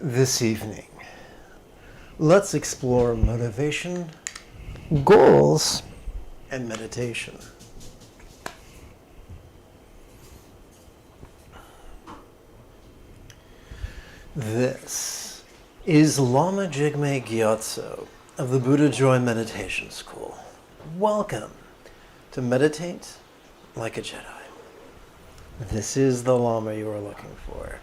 This evening, let's explore motivation, goals, and meditation. This is Lama Jigme Gyatso of the Buddha Joy Meditation School. Welcome to Meditate Like a Jedi. This is the Lama you are looking for.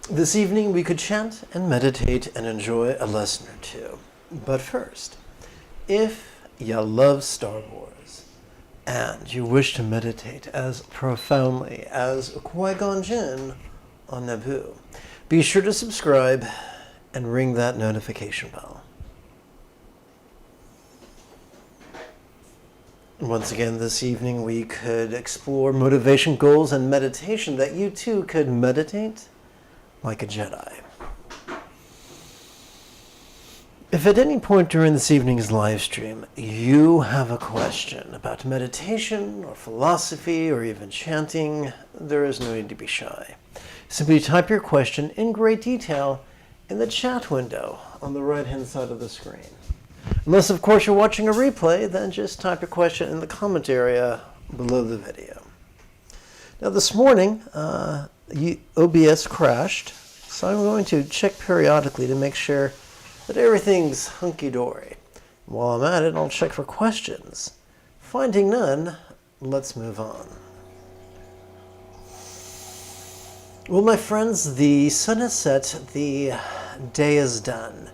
This evening we could chant and meditate and enjoy a lesson or two. But first, if you love Star Wars and you wish to meditate as profoundly as Qui-Gon Jinn on Naboo, be sure to subscribe and ring that notification bell. Once again, this evening we could explore motivation, goals, and meditation that you too could meditate like a Jedi. If at any point during this evening's live stream you have a question about meditation or philosophy or even chanting, there is no need to be shy. Simply type your question in great detail in the chat window on the right-hand side of the screen. Unless, of course, you're watching a replay, then just type your question in the comment area below the video. Now, this morning, OBS crashed, so I'm going to check periodically to make sure that everything's hunky-dory. While I'm at it, I'll check for questions. Finding none, let's move on. Well, my friends, the sun has set, the day is done.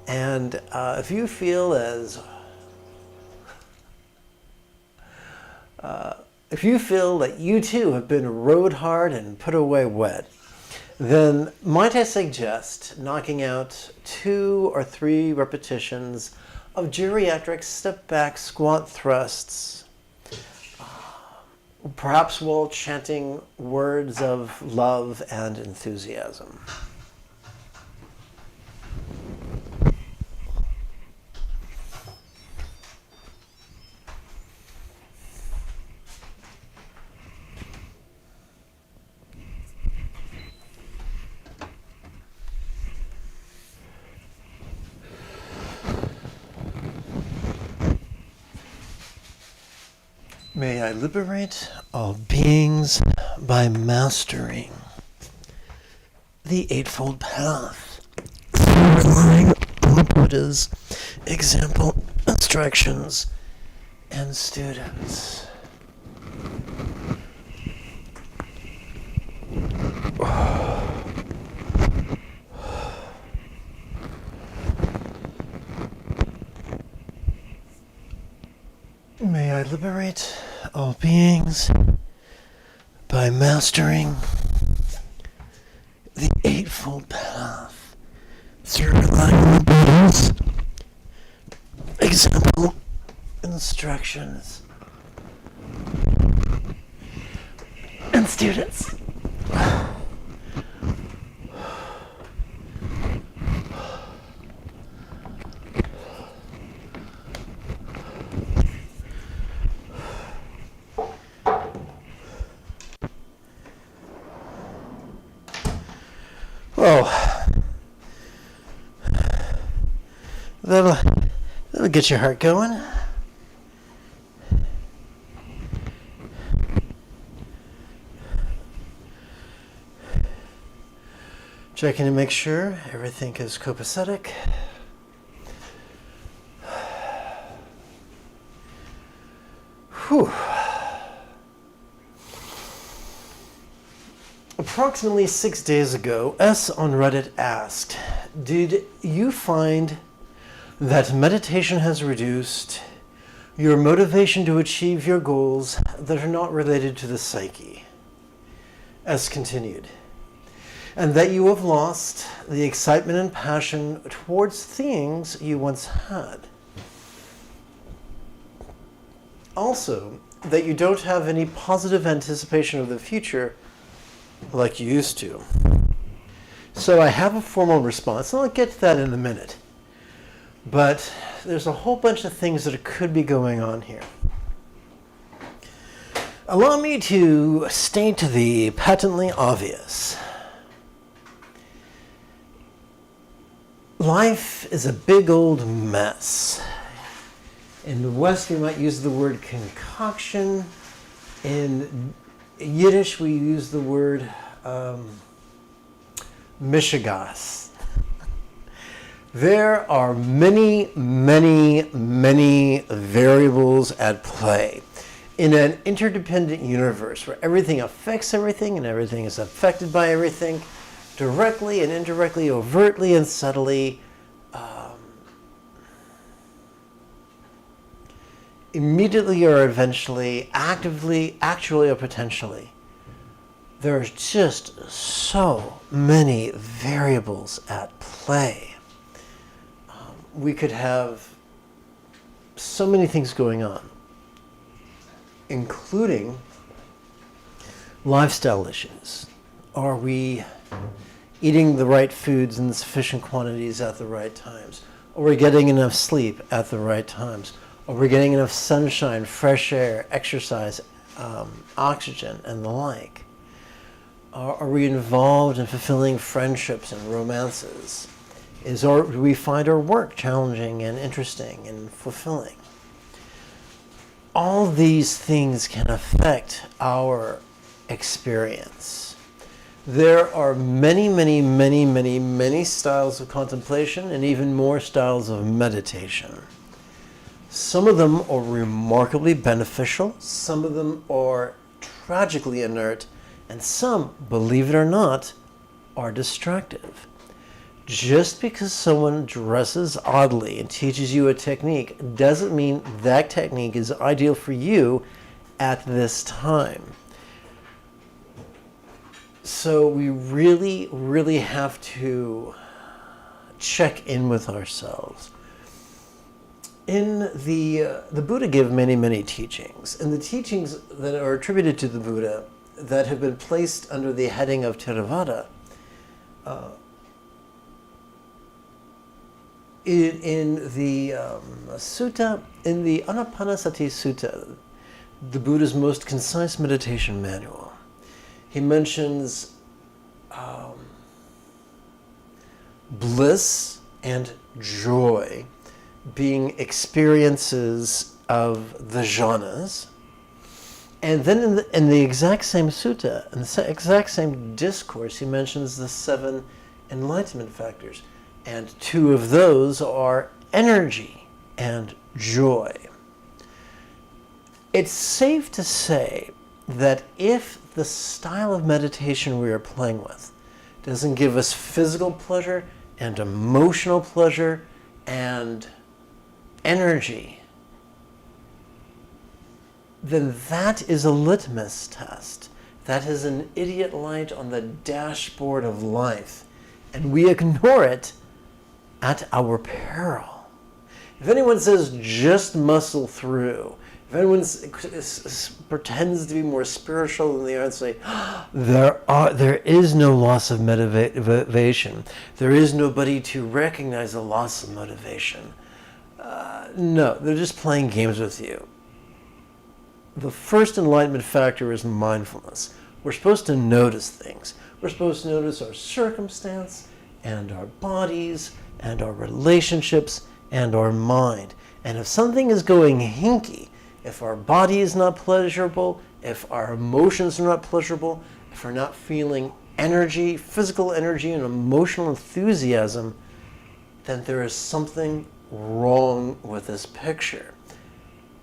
And if you feel that you too have been rode hard and put away wet, then might I suggest knocking out 2 or 3 repetitions of geriatric step back squat thrusts, perhaps while chanting words of love and enthusiasm. May I liberate all beings by mastering the Eightfold Path through relying on the Buddha's example, instructions, and students. May I liberate all beings by mastering the Eightfold Path through relying on the Buddha's example, instructions, and students. That'll get your heart going. Checking to make sure everything is copacetic. Whew. Approximately 6 days ago, S on Reddit asked, did you find that meditation has reduced your motivation to achieve your goals that are not related to the psyche? S continued, and that you have lost the excitement and passion towards things you once had. Also, that you don't have any positive anticipation of the future like you used to. So I have a formal response, and I'll get to that in a minute. But there's a whole bunch of things that could be going on here. Allow me to state the patently obvious. Life is a big old mess. In the West, we might use the word concoction. In Yiddish, we use the word mishigas. There are many, many, many variables at play in an interdependent universe where everything affects everything and everything is affected by everything, directly and indirectly, overtly and subtly, immediately or eventually, actively, actually, or potentially. There are just so many variables at play. We could have so many things going on, including lifestyle issues. Are we eating the right foods in sufficient quantities at the right times? Are we getting enough sleep at the right times? Are we getting enough sunshine, fresh air, exercise, oxygen, and the like? Are we involved in fulfilling friendships and romances? Do we find our work challenging and interesting and fulfilling? All these things can affect our experience. There are many, many, many, many, many styles of contemplation and even more styles of meditation. Some of them are remarkably beneficial, some of them are tragically inert, and some, believe it or not, are destructive. Just because someone dresses oddly and teaches you a technique doesn't mean that technique is ideal for you at this time. So we really, really have to check in with ourselves. In the Buddha gave many, many teachings, and the teachings that are attributed to the Buddha that have been placed under the heading of Theravada, in the sutta, in the Anapanasati Sutta, the Buddha's most concise meditation manual, he mentions bliss and joy being experiences of the jhanas. And then in the exact same sutta, in the exact same discourse, he mentions the 7 enlightenment factors. And 2 of those are energy and joy. It's safe to say that if the style of meditation we are playing with doesn't give us physical pleasure and emotional pleasure and energy, then that is a litmus test. That is an idiot light on the dashboard of life. And we ignore it at our peril. If anyone says just muscle through, if anyone pretends to be more spiritual than they are and say, there is no loss of motivation, there is nobody to recognize the loss of motivation. No, they're just playing games with you. The first enlightenment factor is mindfulness. We're supposed to notice things. We're supposed to notice our circumstance and our bodies and our relationships and our mind. And if something is going hinky, if our body is not pleasurable, if our emotions are not pleasurable, if we're not feeling energy, physical energy and emotional enthusiasm, then there is something wrong with this picture.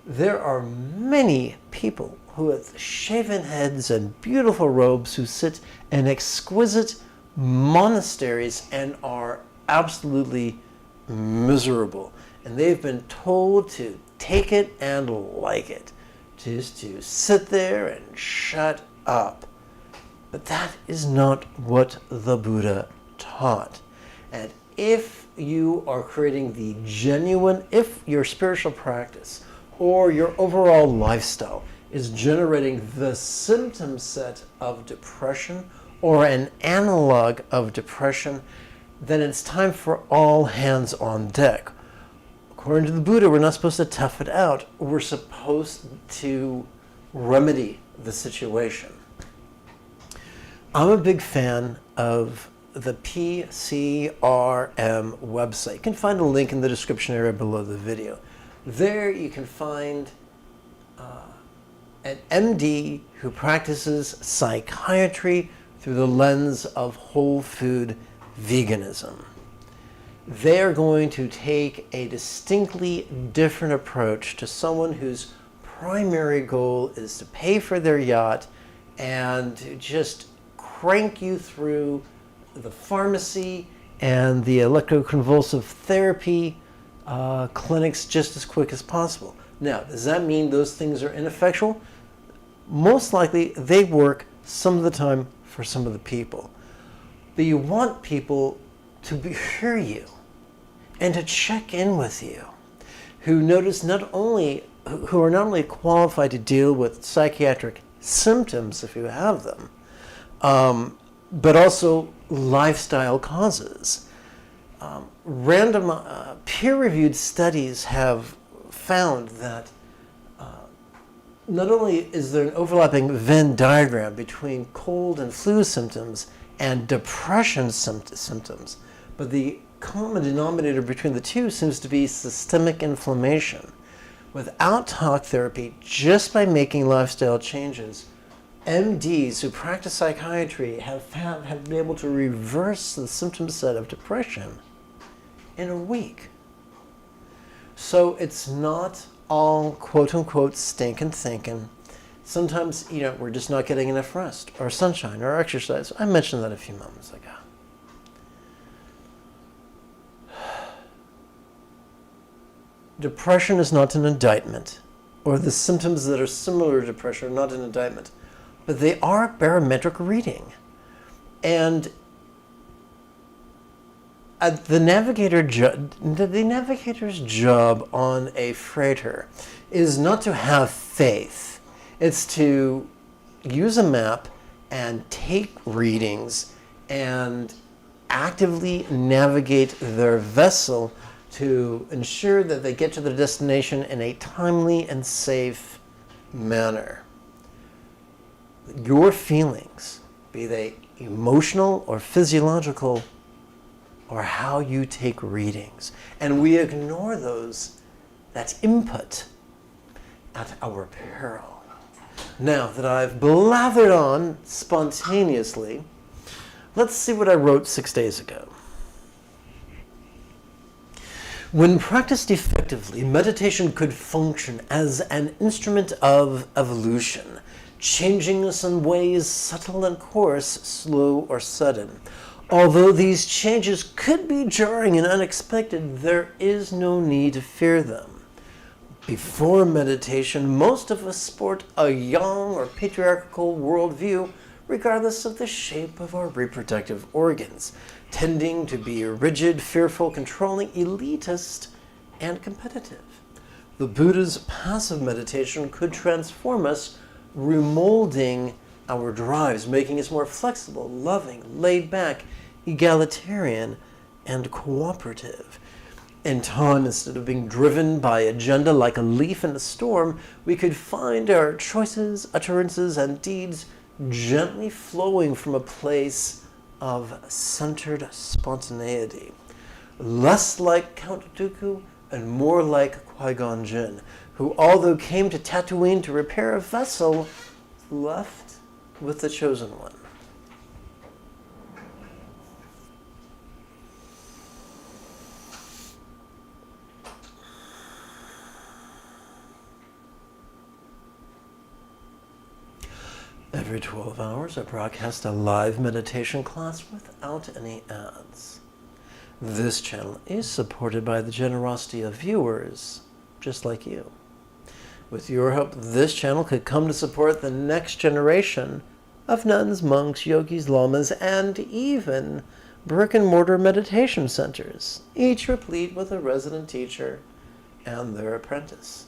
There are many people who have shaven heads and beautiful robes who sit in exquisite monasteries and are absolutely miserable. And they've been told to take it and like it, just to sit there and shut up. But that is not what the Buddha taught. And if you are creating the genuine, if your spiritual practice or your overall lifestyle is generating the symptom set of depression or an analog of depression, then it's time for all hands on deck. According to the Buddha, we're not supposed to tough it out. We're supposed to remedy the situation. I'm a big fan of the PCRM website. You can find a link in the description area below the video. There you can find an MD who practices psychiatry through the lens of whole food veganism. They are going to take a distinctly different approach to someone whose primary goal is to pay for their yacht and to just crank you through the pharmacy and the electroconvulsive therapy clinics just as quick as possible. Now, does that mean those things are ineffectual? Most likely they work some of the time for some of the people. But you want people to hear you and to check in with you, who are not only qualified to deal with psychiatric symptoms if you have them, but also lifestyle causes. Peer-reviewed studies have found that not only is there an overlapping Venn diagram between cold and flu symptoms and depression symptoms, but the common denominator between the two seems to be systemic inflammation. Without talk therapy, just by making lifestyle changes, MDs who practice psychiatry have been able to reverse the symptom set of depression in a week. So it's not all quote-unquote stinking thinking. Sometimes, we're just not getting enough rest or sunshine or exercise. I mentioned that a few moments ago. Depression is not an indictment, or the symptoms that are similar to depression are not an indictment, but they are barometric reading. And the navigator's job on a freighter is not to have faith. It's to use a map and take readings and actively navigate their vessel to ensure that they get to their destination in a timely and safe manner. Your feelings, be they emotional or physiological, are how you take readings. And we ignore that input at our peril. Now that I've blathered on spontaneously, let's see what I wrote 6 days ago. When practiced effectively, meditation could function as an instrument of evolution, changing us in ways subtle and coarse, slow or sudden. Although these changes could be jarring and unexpected, there is no need to fear them. Before meditation, most of us sport a young or patriarchal worldview, regardless of the shape of our reproductive organs, tending to be rigid, fearful, controlling, elitist, and competitive. The Buddha's passive meditation could transform us, remolding our drives, making us more flexible, loving, laid back, egalitarian, and cooperative. In time, instead of being driven by agenda like a leaf in a storm, we could find our choices, utterances, and deeds gently flowing from a place of centered spontaneity. Less like Count Dooku and more like Qui-Gon Jinn, who, although came to Tatooine to repair a vessel, left with the Chosen One. Every 12 hours, I broadcast a live meditation class without any ads. This channel is supported by the generosity of viewers, just like you. With your help, this channel could come to support the next generation of nuns, monks, yogis, lamas, and even brick-and-mortar meditation centers, each replete with a resident teacher and their apprentice.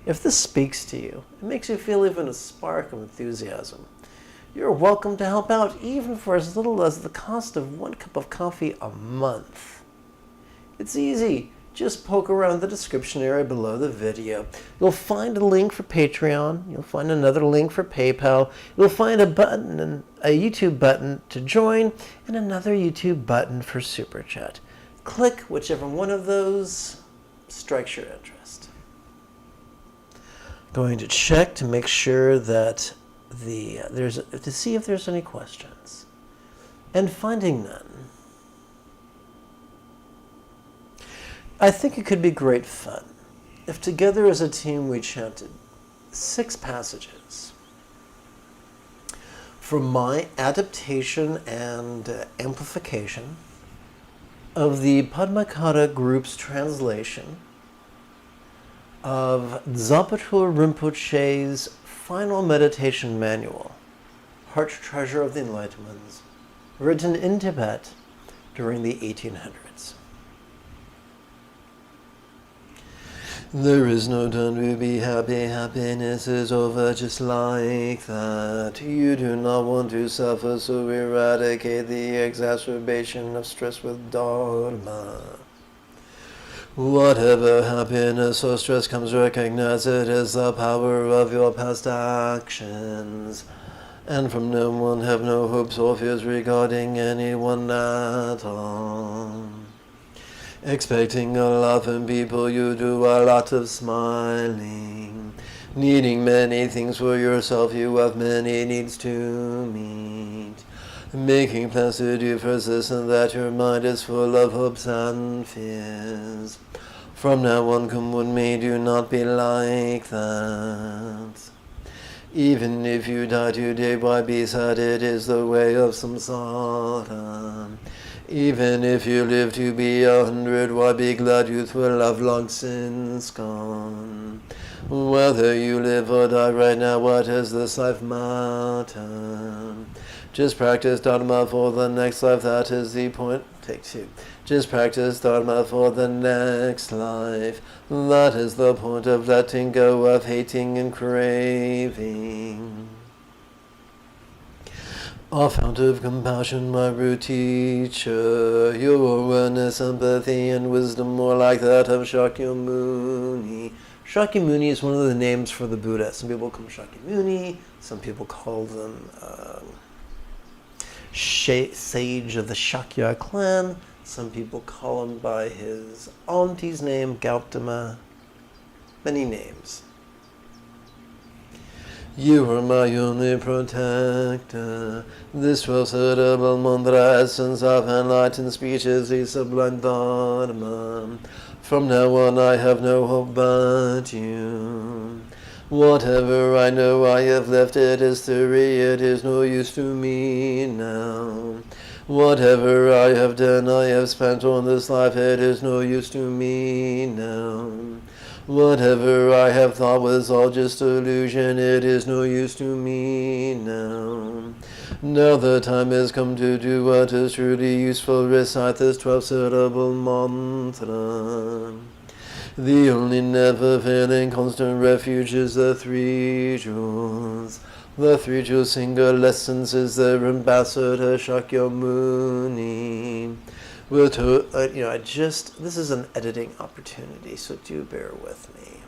If this speaks to you, it makes you feel even a spark of enthusiasm, you're welcome to help out even for as little as the cost of 1 cup of coffee a month. It's easy. just poke around the description area below the video. You'll find a link for Patreon. You'll find another link for PayPal. You'll find a button, a YouTube button to join, and another YouTube button for Super Chat. Click whichever one of those strikes your interest. Going to check to make sure that to see if there's any questions, and finding none. I think it could be great fun if together as a team we chanted 6 passages from my adaptation and amplification of the Padmakara group's translation of Zapatur Rinpoche's final meditation manual, Heart Treasure of the Enlightenments, written in Tibet during the 1800s. There is no time to be happy, happiness is over just like that. You do not want to suffer, so eradicate the exacerbation of stress with Dharma. Whatever happiness or stress comes, recognize it as the power of your past actions. And from no one have no hopes or fears regarding anyone at all. Expecting a lot from people, you do a lot of smiling. Needing many things for yourself, you have many needs to meet. Making plans to do first this and that, your mind is full of hopes and fears. From now on, come what may, do not be like that. Even if you die today, why be sad? It is the way of samsara. Even if you live to be 100, why be glad? Youth will have long since gone. Whether you live or die right now, what does this life matter? Just practice Dharma for the next life, that is the point. Take 2. Just practice Dharma for the next life. That is the point of letting go of hating and craving. A fount of compassion, my root teacher, your awareness, empathy, and wisdom more like that of Shakyamuni. Shakyamuni is one of the names for the Buddha. Some people call him Shakyamuni, some people call them sage of the Shakya clan, some people call him by his auntie's name, Gautama, many names. You are my only protector. This 12-syllable mantra, essence of enlightened speech, is the sublime Dharma. From now on I have no hope but you. Whatever I know I have left, it is theory, it is no use to me now. Whatever I have done, I have spent on this life, it is no use to me now. Whatever I have thought was all just illusion, it is no use to me now. Now the time has come to do what is truly useful, recite this 12-syllable mantra. The only never-failing constant refuge is the 3 jewels. The 3 jewels single essence is their ambassador Shakyamuni. This is an editing opportunity, so do bear with me.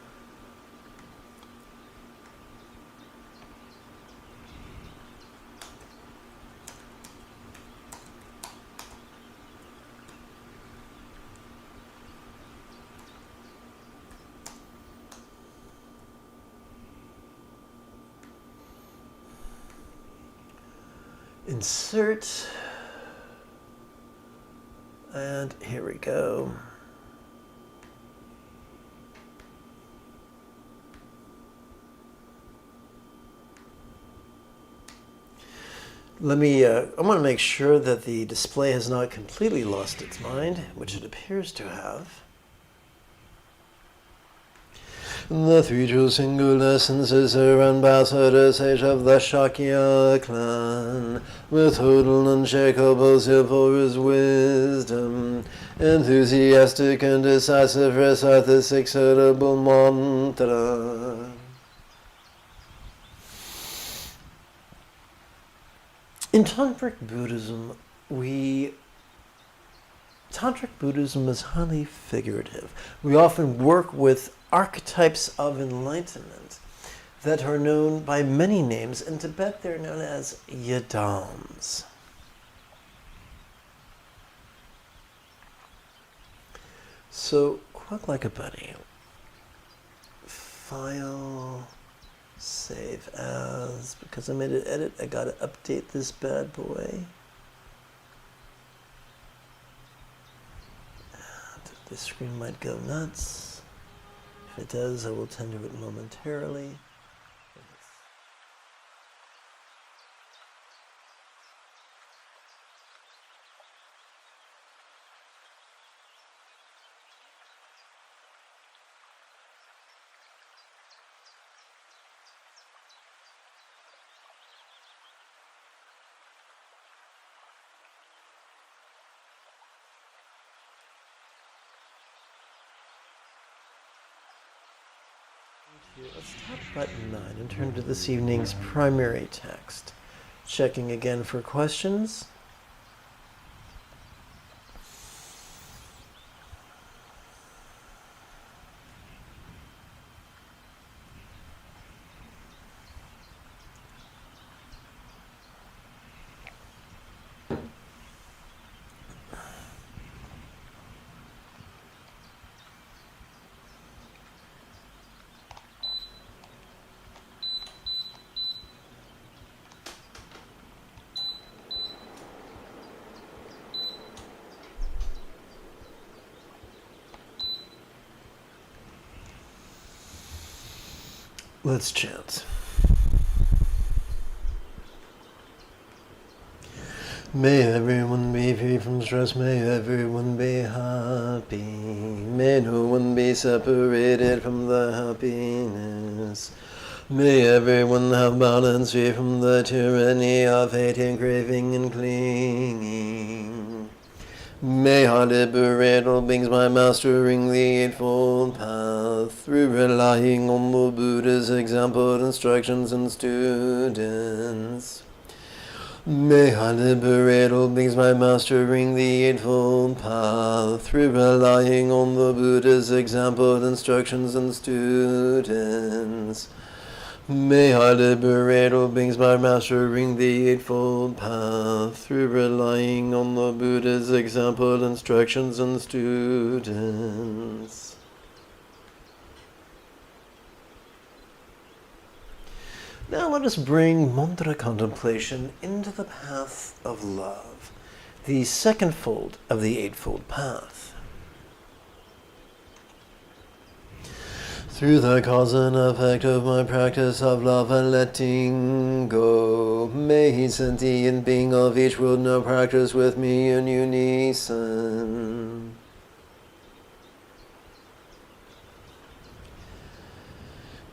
Insert, and here we go. I want to make sure that the display has not completely lost its mind, which it appears to have. The 3 jewel single essence is her ambassador, sage of the Shakya clan, with total unshakable zeal for his wisdom, enthusiastic and decisive, recite the 6-syllable mantra. In Tantric Buddhism, we Tantric Buddhism is highly figurative. We often work with archetypes of enlightenment that are known by many names. In Tibet, they're known as yidams. So, quack like a bunny. File, save as. Because I made an edit, I gotta update this bad boy. And this screen might go nuts. If it does, I will tend to it momentarily. Let's tap button 9 and turn to this evening's primary text. Checking again for questions. Let's chant. May everyone be free from stress, may everyone be happy. May no one be separated from the happiness. May everyone have balance, free from the tyranny of hating, craving, and clinging. May I liberate all beings by mastering the Eightfold Path, through relying on the Buddha's example, instructions, and students. May I liberate all beings by mastering the Eightfold Path, through relying on the Buddha's example, instructions, and students. May I liberate all beings by mastering the Eightfold Path, through relying on the Buddha's example, instructions, and students. Now let us bring mantra contemplation into the path of love, the second fold of the Eightfold Path. Through the cause and effect of my practice of love and letting go, may each sentient being of each world now practice with me in unison.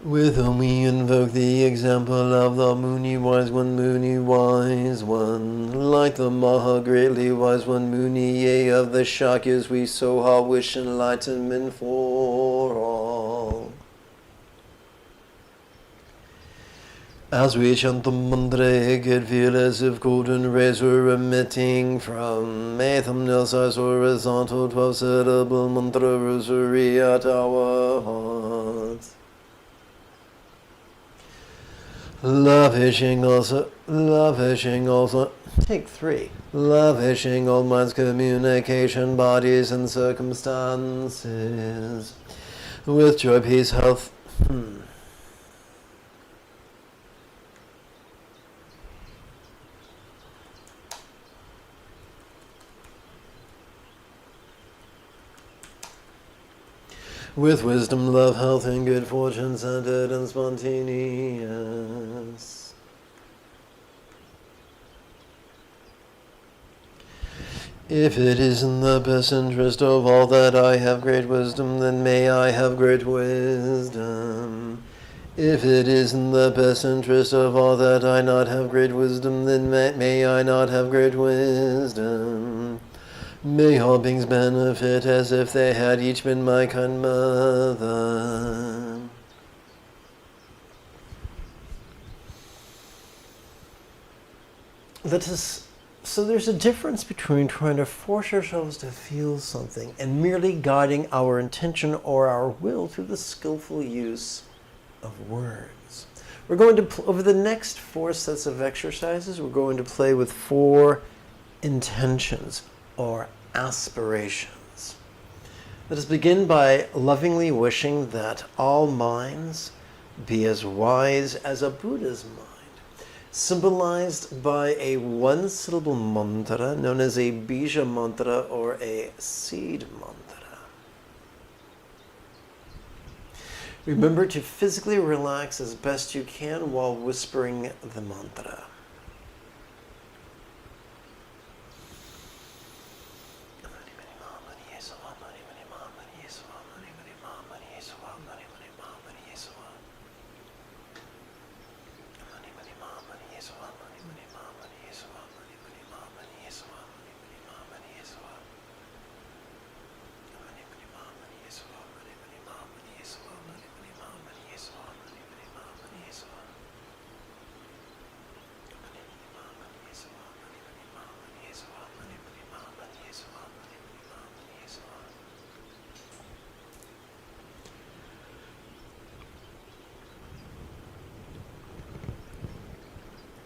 With whom we invoke the example of the Muni Wise One, like the Maha Greatly Wise One Muni, yea, of the Shakyas we so all wish enlightenment for all. As we chant the mantra, it could feel as if golden rays were emitting from a thumbnail-sized horizontal 12-syllable mantra rosary at our hearts. Lavishing also, take 3. Lavishing all minds, communication, bodies, and circumstances with joy, peace, health. With wisdom, love, health, and good fortune, centered and spontaneous. If it is in the best interest of all that I have great wisdom, then may I have great wisdom. If it is in the best interest of all that I not have great wisdom, then may I not have great wisdom. May all beings benefit as if they had each been my kind mother. Let us So there's a difference between trying to force ourselves to feel something and merely guiding our intention or our will through the skillful use of words. We're going to, over the next 4 sets of exercises, we're going to play with 4 intentions or aspirations. Let us begin by lovingly wishing that all minds be as wise as a Buddha's mind, symbolized by a 1-syllable mantra known as a bija mantra or a seed mantra. Remember to physically relax as best you can while whispering the mantra.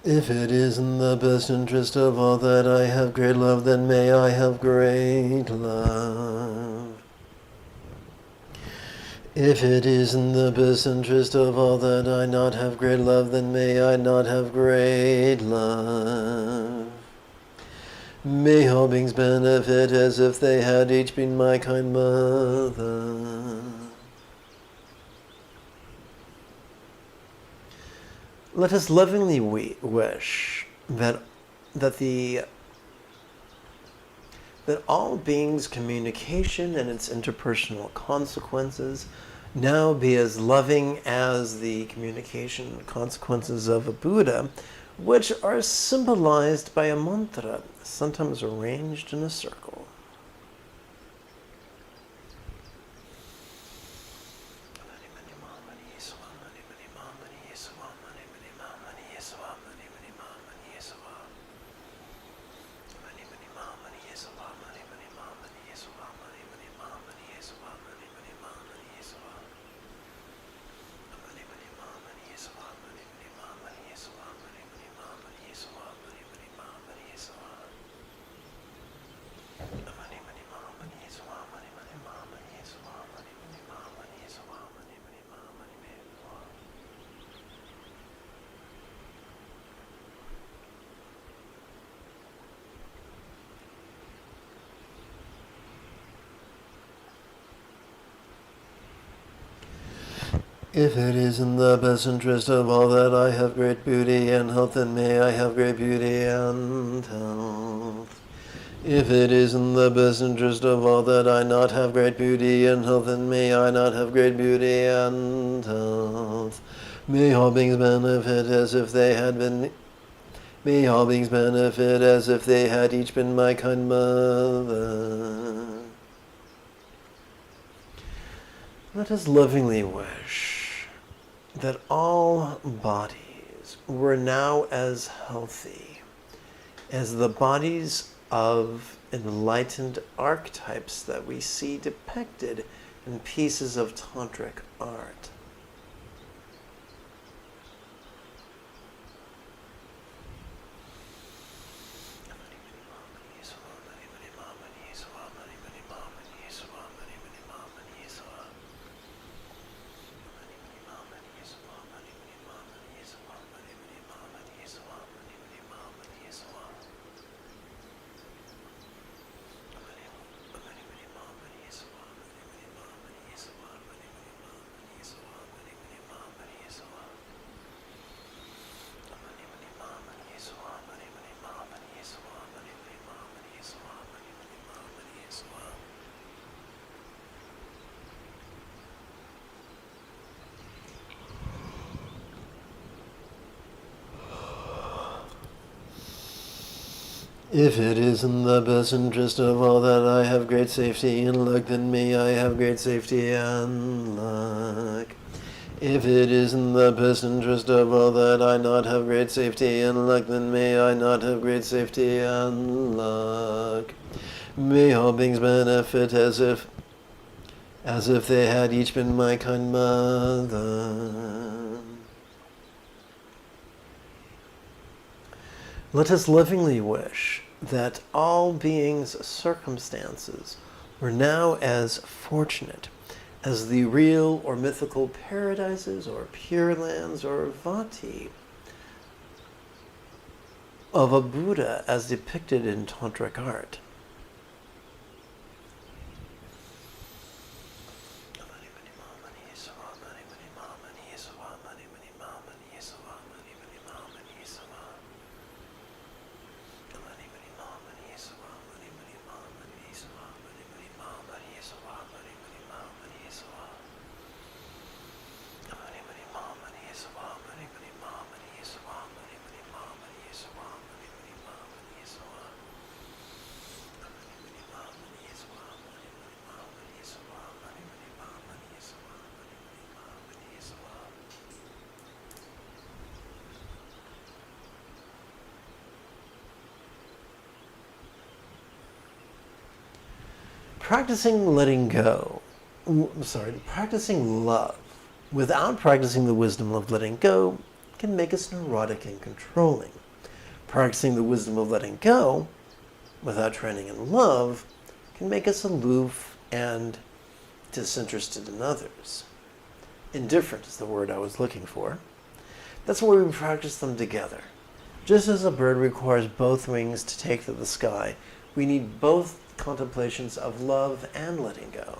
If it is in the best interest of all that I have great love, then may I have great love. If it is in the best interest of all that I not have great love, then may I not have great love. May all beings benefit as if they had each been my kind mother. Let us lovingly wish that all beings' communication and its interpersonal consequences now be as loving as the communication and consequences of a Buddha, which are symbolized by a mantra, sometimes arranged in a circle. If it is in the best interest of all that I have great beauty and health, then may I have great beauty and health. If it is in the best interest of all that I not have great beauty and health, then may I not have great beauty and health. May all beings benefit as if they had been. May all beings benefit as if they had each been my kind mother. Let us lovingly wish that all bodies were now as healthy as the bodies of enlightened archetypes that we see depicted in pieces of tantric art. If it is in the best interest of all that I have great safety and luck, then may I have great safety and luck. If it is in the best interest of all that I not have great safety and luck, then may I not have great safety and luck. May all beings benefit as if they had each been my kind mother. Let us lovingly wish that all beings' circumstances were now as fortunate as the real or mythical paradises or pure lands or vati of a Buddha as depicted in tantric art. Practicing practicing love without practicing the wisdom of letting go can make us neurotic and controlling. Practicing the wisdom of letting go without training in love can make us aloof and disinterested in others. Indifferent is the word I was looking for. That's why we practice them together. Just as a bird requires both wings to take to the sky, we need both contemplations of love and letting go.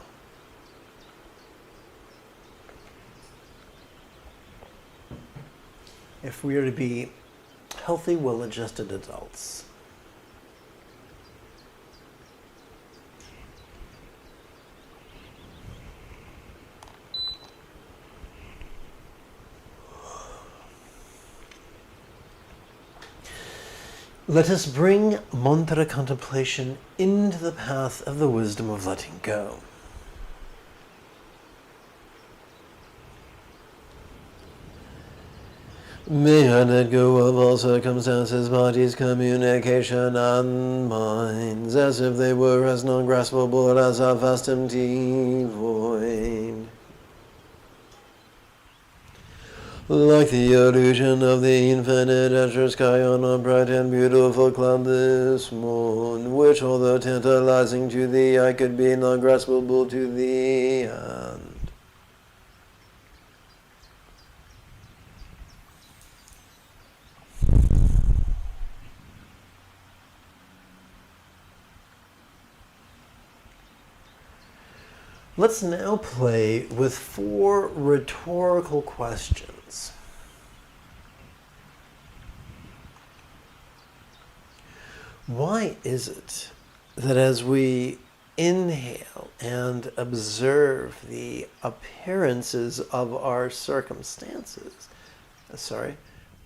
If we are to be healthy, well-adjusted adults. Let us bring mantra contemplation into the path of the wisdom of letting go. May I let go of all circumstances, bodies, communication, and minds, as if they were as non-graspable as a vast empty void. Like the illusion of the infinite azure sky on a bright and beautiful cloudless morn, which, although tantalizing to the eye, could be not graspable to the hand. Let's now play with 4 rhetorical questions. Why is it that as we inhale and observe the appearances of our circumstances,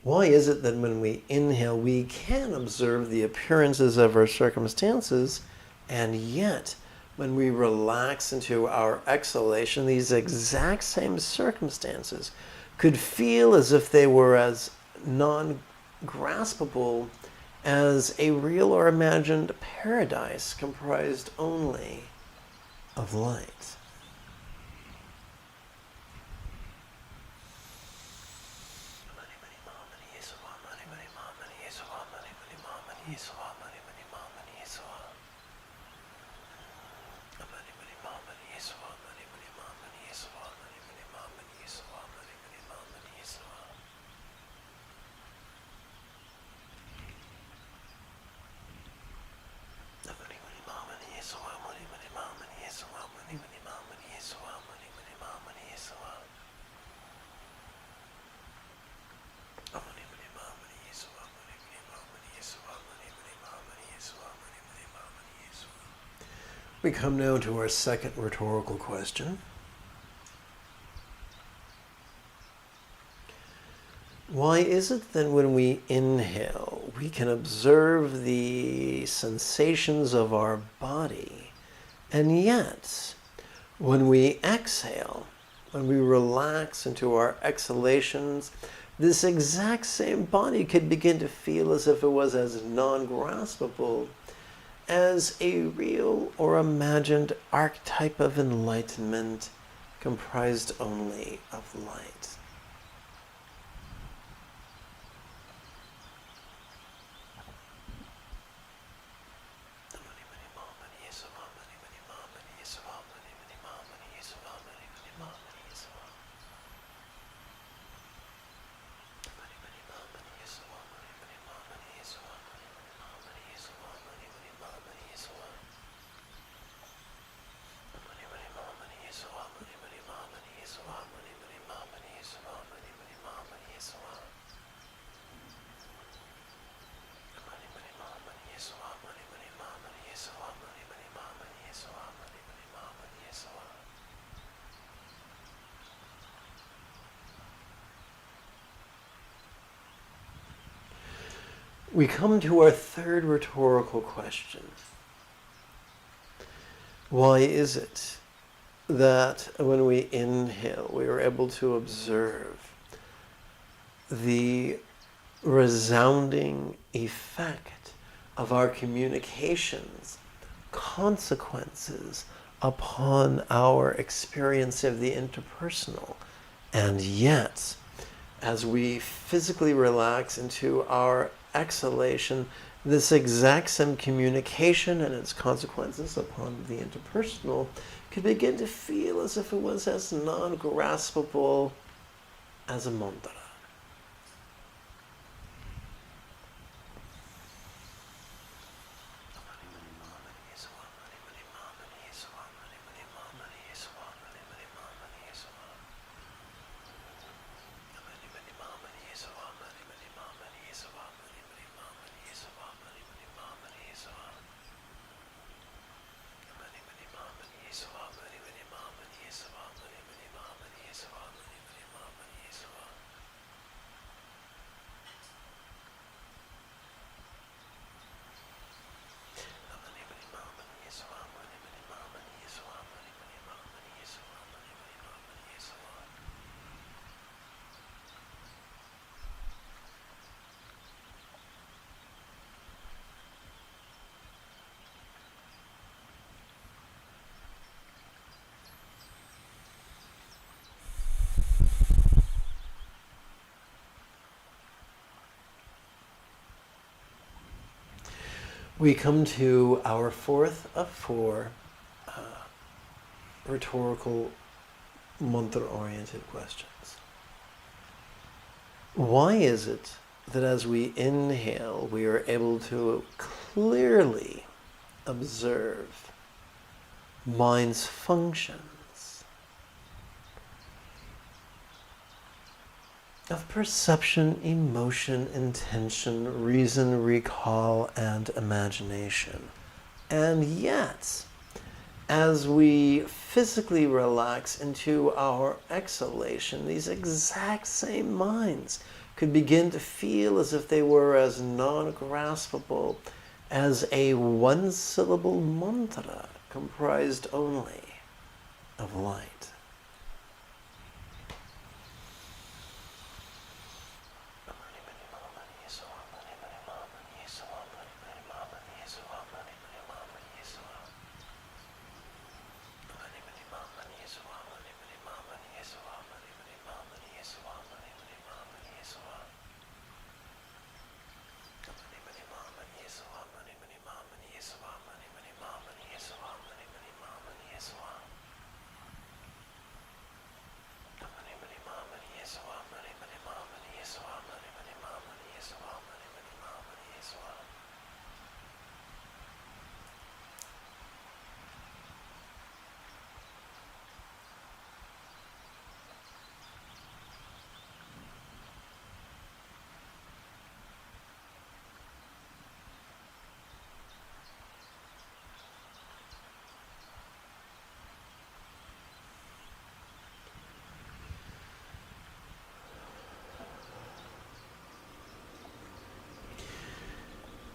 why is it that when we inhale we can observe the appearances of our circumstances, and yet when we relax into our exhalation, these exact same circumstances could feel as if they were as non-graspable as a real or imagined paradise comprised only of light? We come now to our second rhetorical question. Why is it that when we inhale, we can observe the sensations of our body, and yet when we exhale, when we relax into our exhalations, this exact same body could begin to feel as if it was as non-graspable as a real or imagined archetype of enlightenment comprised only of light. We come to our third rhetorical question. Why is it that when we inhale, we are able to observe the resounding effect of our communications, consequences upon our experience of the interpersonal, and yet, as we physically relax into our exhalation, this exact same communication and its consequences upon the interpersonal could begin to feel as if it was as non-graspable as a mantra. We come to our fourth of four rhetorical mantra-oriented questions. Why is it that as we inhale, we are able to clearly observe mind's functions of perception, emotion, intention, reason, recall, and imagination? And yet, as we physically relax into our exhalation, these exact same minds could begin to feel as if they were as non-graspable as a one-syllable mantra comprised only of light.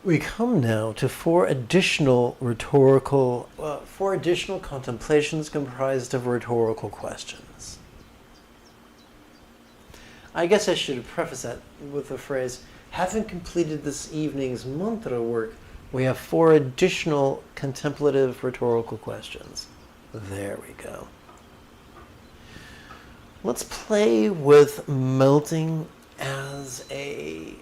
We come now to four additional contemplations comprised of rhetorical questions. I guess I should preface that with the phrase, having completed this evening's mantra work, we have 4 additional contemplative rhetorical questions. There we go. Let's play with melting as a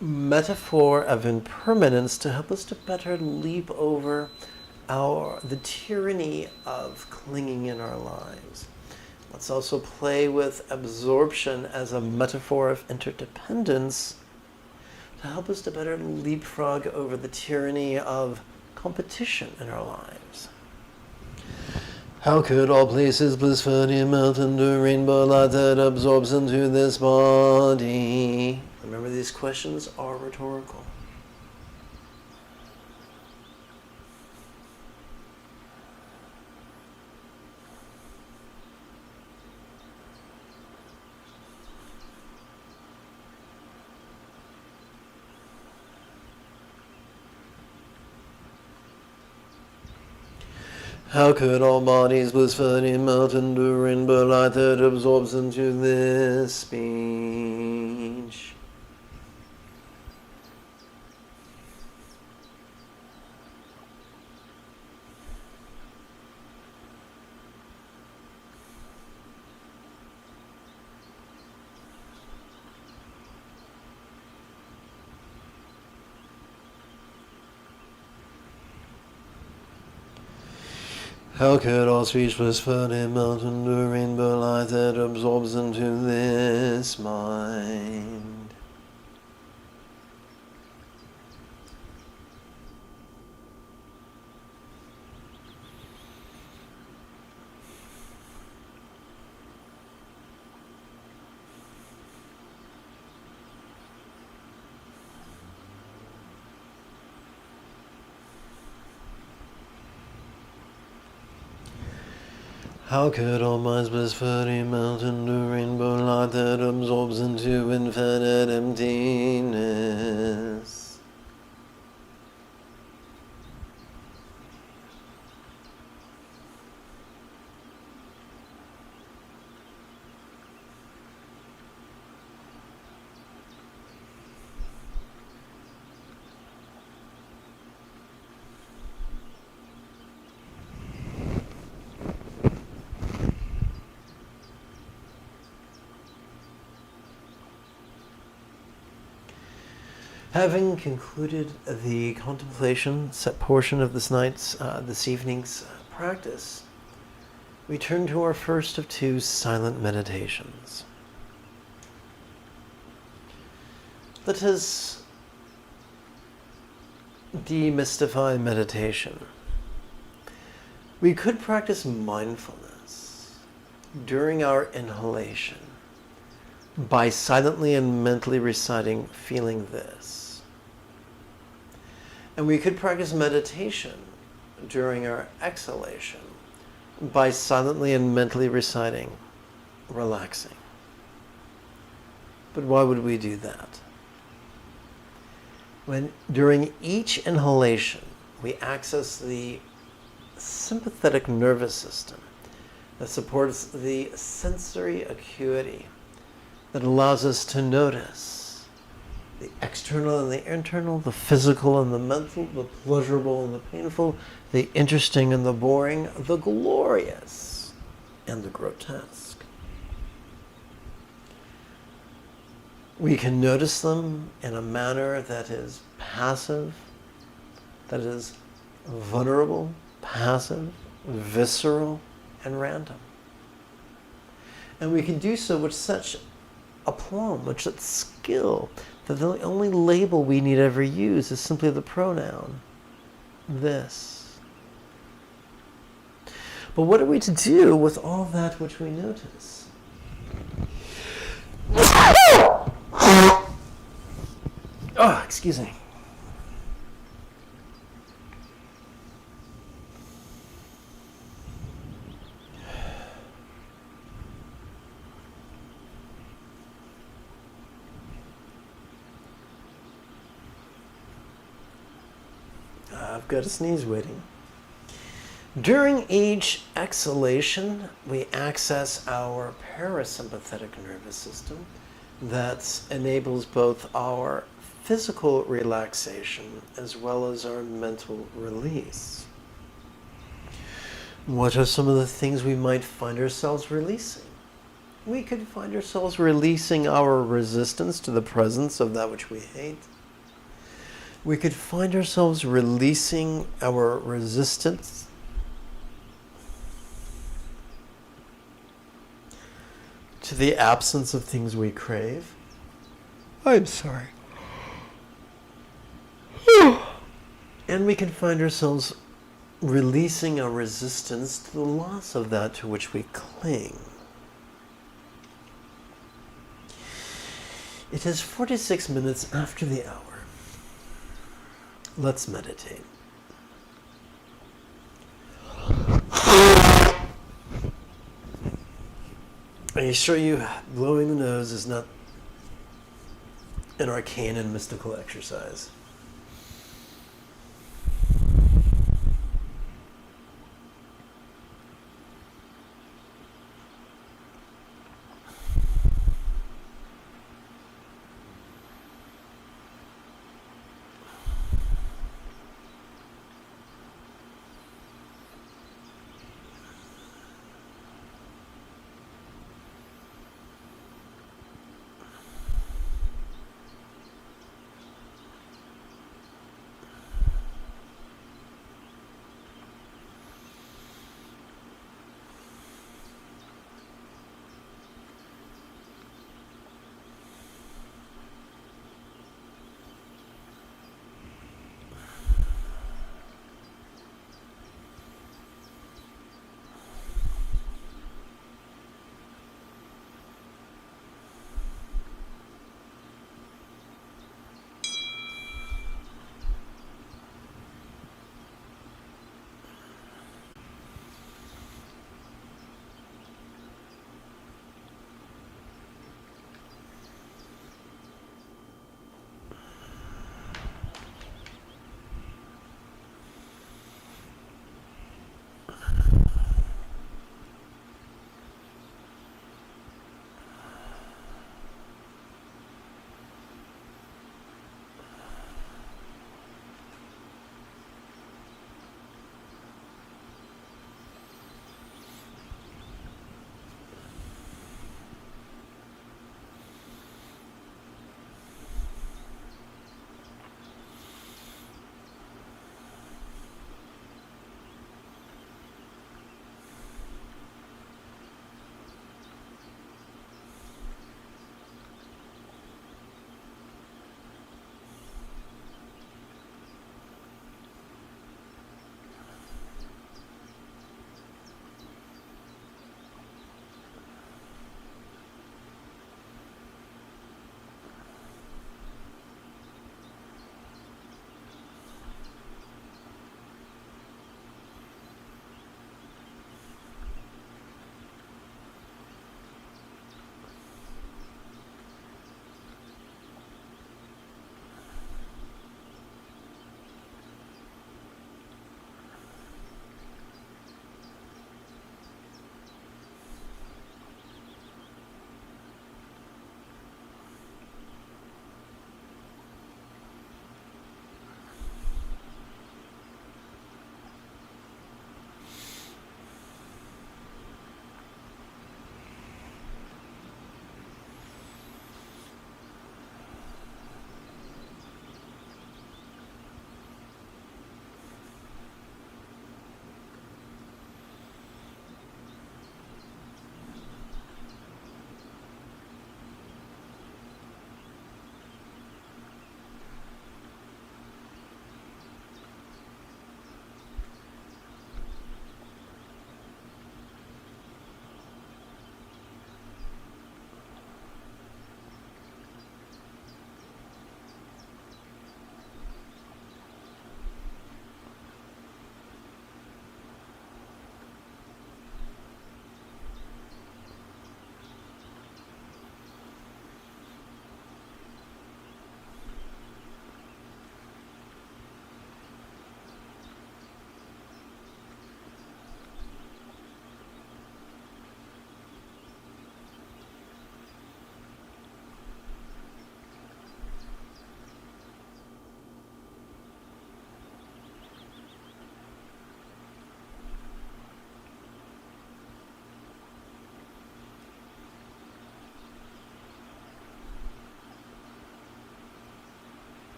metaphor of impermanence to help us to better leap over the tyranny of clinging in our lives. Let's also play with absorption as a metaphor of interdependence to help us to better leapfrog over the tyranny of competition in our lives. How could all places blissfully melt into rainbow light that absorbs into this body? Remember, these questions are rhetorical. How could all bodies blissfully melt into rainbow light that absorbs into this speech? How could all speech blissfully melt into rainbow light that absorbs into this mind? How could all minds blissfully melt into rainbow light that absorbs into infinite emptiness? Having concluded the contemplation set portion of this evening's practice, we turn to our first of 2 silent meditations. Let us demystify meditation. We could practice mindfulness during our inhalation by silently and mentally reciting, feeling this. And we could practice meditation during our exhalation by silently and mentally reciting, relaxing. But why would we do that? When during each inhalation, we access the sympathetic nervous system that supports the sensory acuity that allows us to notice the external and the internal, the physical and the mental, the pleasurable and the painful, the interesting and the boring, the glorious and the grotesque. We can notice them in a manner that is passive, that is vulnerable, passive, visceral, and random. And we can do so with such aplomb, with such skill, that the only label we need ever use is simply the pronoun, this. But what are we to do with all that which we notice? Oh, excuse me. I've got a sneeze waiting. During each exhalation, we access our parasympathetic nervous system that enables both our physical relaxation as well as our mental release. What are some of the things we might find ourselves releasing? We could find ourselves releasing our resistance to the presence of that which we hate. We could find ourselves releasing our resistance to the absence of things we crave. I'm sorry. And we can find ourselves releasing our resistance to the loss of that to which we cling. It is 46 minutes after the hour. Let's meditate. I assure you, blowing the nose is not an arcane and mystical exercise.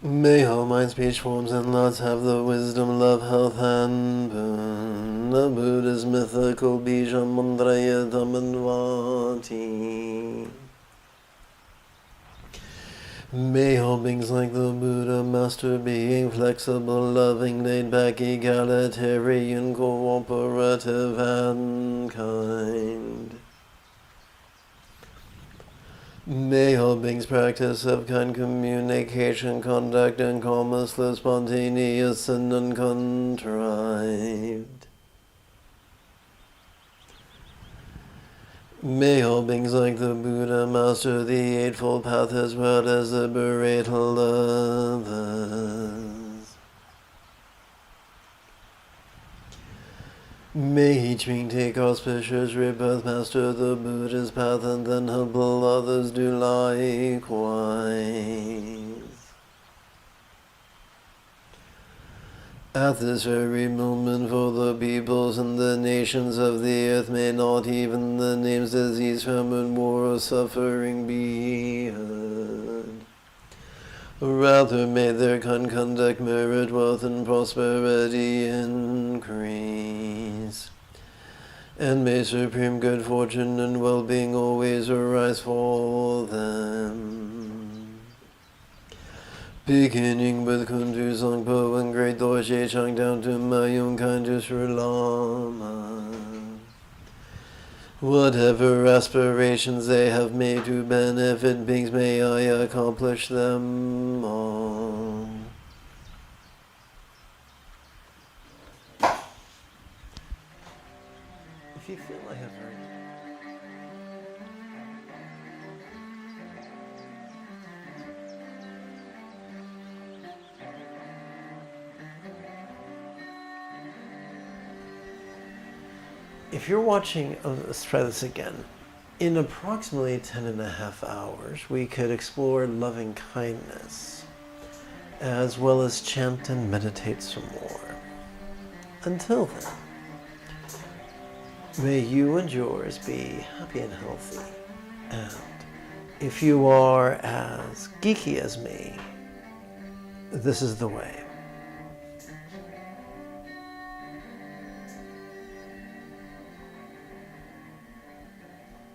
May all mind, speech, forms, and lots have the wisdom, love, health, and boon. The Buddha's mythical bija mantraya dhamanvati. May all beings like the Buddha, master being, flexible, loving, laid back, egalitarian, cooperative, and kind. May all beings practice of kind communication, conduct, and calmness, live spontaneous and uncontrived. May all beings like the Buddha master the Eightfold Path as well as liberate others. May each being take auspicious rebirth, master the Buddha's path, and then help others do likewise. At this very moment, for the peoples and the nations of the earth, may not even the names disease, famine, war, or suffering be heard. Rather may their kind conduct, merit, wealth, and prosperity increase. And may supreme good fortune and well-being always arise for them. Beginning with Kuntu Sangpo and Great Dorje Chang down to my own kind to Sri Lama. Whatever aspirations they have made to benefit beings, may I accomplish them all. If you feel I have heard it. If you're watching, let's try this again. In approximately 10.5 hours, we could explore loving kindness, as well as chant and meditate some more. Until then, may you and yours be happy and healthy. And if you are as geeky as me, this is the way.